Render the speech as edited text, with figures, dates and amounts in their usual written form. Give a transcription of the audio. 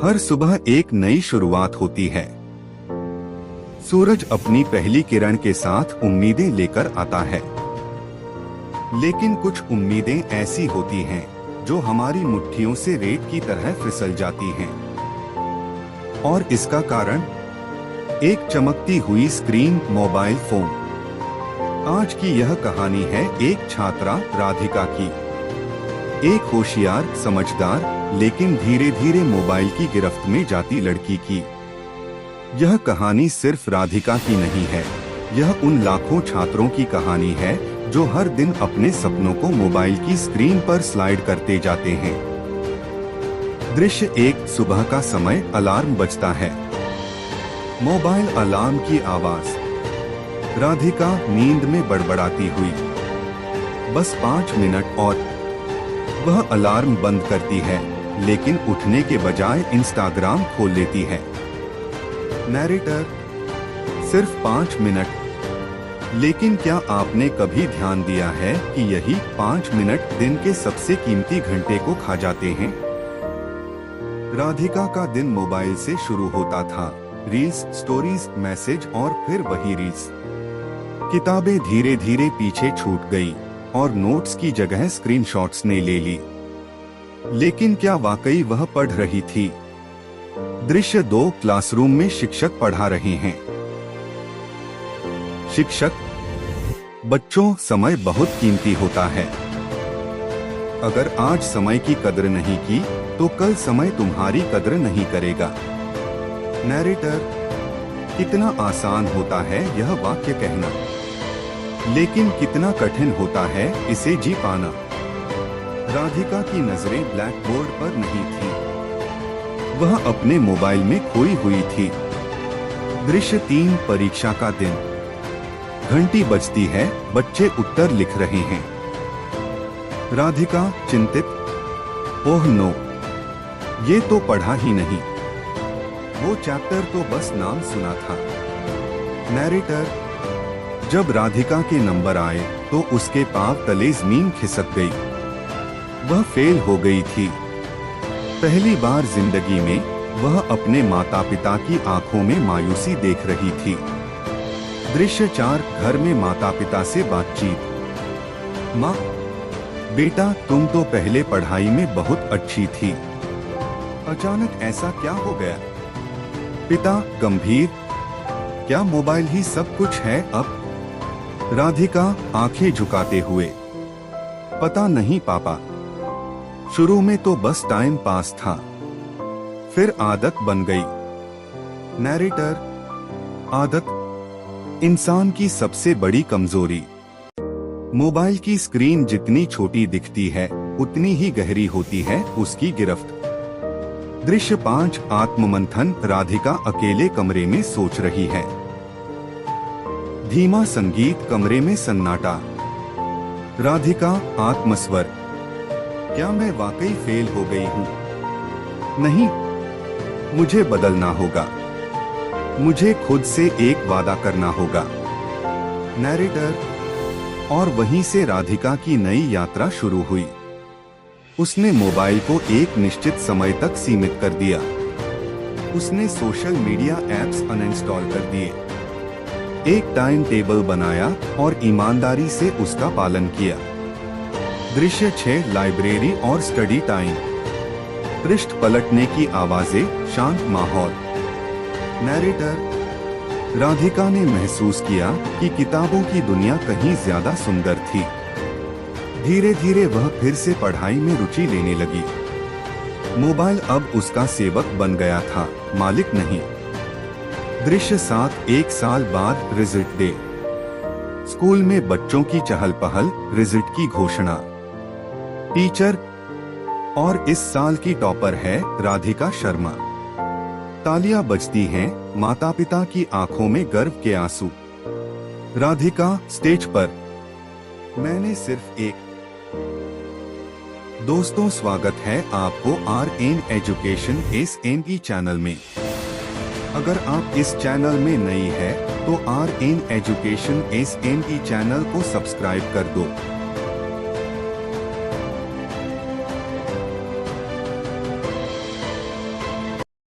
हर सुबह एक नई शुरुआत होती है। सूरज अपनी पहली किरण के साथ उम्मीदें लेकर आता है, लेकिन कुछ उम्मीदें ऐसी होती हैं जो हमारी मुट्ठियों से रेत की तरह फिसल जाती हैं। और इसका कारण एक चमकती हुई स्क्रीन, मोबाइल फोन। आज की यह कहानी है एक छात्रा राधिका की, एक होशियार, समझदार, लेकिन धीरे धीरे मोबाइल की गिरफ्त में जाती लड़की की। यह कहानी सिर्फ राधिका की नहीं है, यह उन लाखों छात्रों की कहानी है जो हर दिन अपने सपनों को मोबाइल की स्क्रीन पर स्लाइड करते जाते हैं। दृश्य एक, सुबह का समय, अलार्म बजता है। मोबाइल अलार्म की आवाज। राधिका नींद में बड़बड़ाती हुई, बस 5 मिनट और। वह अलार्म बंद करती है, लेकिन उठने के बजाय इंस्टाग्राम खोल लेती है। नैरेटर, सिर्फ 5 मिनट। लेकिन क्या आपने कभी ध्यान दिया है कि यही 5 मिनट दिन के सबसे कीमती घंटे को खा जाते हैं? राधिका का दिन मोबाइल से शुरू होता था। रील्स, स्टोरीज, मैसेज और फिर वही रील्स। किताबें धीरे धीरे पीछे छूट गई और नोट्स की जगह स्क्रीनशॉट्स ने ले ली। लेकिन क्या वाकई वह पढ़ रही थी? दृश्य 2, क्लासरूम में शिक्षक पढ़ा रहे हैं। शिक्षक, बच्चों, समय बहुत कीमती होता है। अगर आज समय की कद्र नहीं की तो कल समय तुम्हारी कद्र नहीं करेगा। नैरेटर, कितना आसान होता है यह वाक्य कहना, लेकिन कितना कठिन होता है इसे जी पाना। राधिका की नजरें ब्लैक बोर्ड पर नहीं थी, वह अपने मोबाइल में खोई हुई थी। दृश्य 3, परीक्षा का दिन। घंटी बजती है, बच्चे उत्तर लिख रहे हैं। राधिका चिंतित, ओह नो, ये तो पढ़ा ही नहीं, वो चैप्टर तो बस नाम सुना था। नैरेटर, जब राधिका के नंबर आए तो उसके पांव तले जमीन खिसक गई। वह फेल हो गई थी। पहली बार जिंदगी में वह अपने माता पिता की आंखों में मायूसी देख रही थी। दृश्य 4, घर में माता पिता से बातचीत। माँ, बेटा, तुम तो पहले पढ़ाई में बहुत अच्छी थी, अचानक ऐसा क्या हो गया? पिता गंभीर, क्या मोबाइल ही सब कुछ है अब? राधिका आंखें झुकाते हुए, पता नहीं पापा, शुरू में तो बस टाइम पास था, फिर आदत बन गई। नैरेटर, आदत इंसान की सबसे बड़ी कमजोरी। मोबाइल की स्क्रीन जितनी छोटी दिखती है उतनी ही गहरी होती है उसकी गिरफ्त। दृश्य 5, आत्ममंथन। राधिका अकेले कमरे में सोच रही है। धीमा संगीत, कमरे में सन्नाटा। राधिका आत्मस्वर, क्या मैं वाकई फेल हो गई हूँ? नहीं, मुझे बदलना होगा, मुझे खुद से एक वादा करना होगा। नैरेटर, और वहीं से राधिका की नई यात्रा शुरू हुई। उसने मोबाइल को एक निश्चित समय तक सीमित कर दिया। उसने सोशल मीडिया ऐप्स अनइंस्टॉल कर दिए, एक टाइम टेबल बनाया और ईमानदारी से उसका पालन किया। दृश्य 6, लाइब्रेरी और स्टडी टाइम। पृष्ठ पलटने की आवाजें, शांत माहौल। नैरेटर, राधिका ने महसूस किया कि किताबों की दुनिया कहीं ज्यादा सुंदर थी। धीरे धीरे वह फिर से पढ़ाई में रुचि लेने लगी। मोबाइल अब उसका सेवक बन गया था, मालिक नहीं। दृश्य 7, 1 साल बाद, रिजल्ट डे। स्कूल में बच्चों की चहल पहल, रिजल्ट की घोषणा। टीचर, और इस साल की टॉपर है राधिका शर्मा। तालियां बजती हैं, माता पिता की आंखों में गर्व के आंसू। राधिका स्टेज पर, मैंने सिर्फ एक। दोस्तों, स्वागत है आपको RN एजुकेशन SNE चैनल में। अगर आप इस चैनल में नई है तो RN एजुकेशन SNE चैनल को सब्सक्राइब कर दो।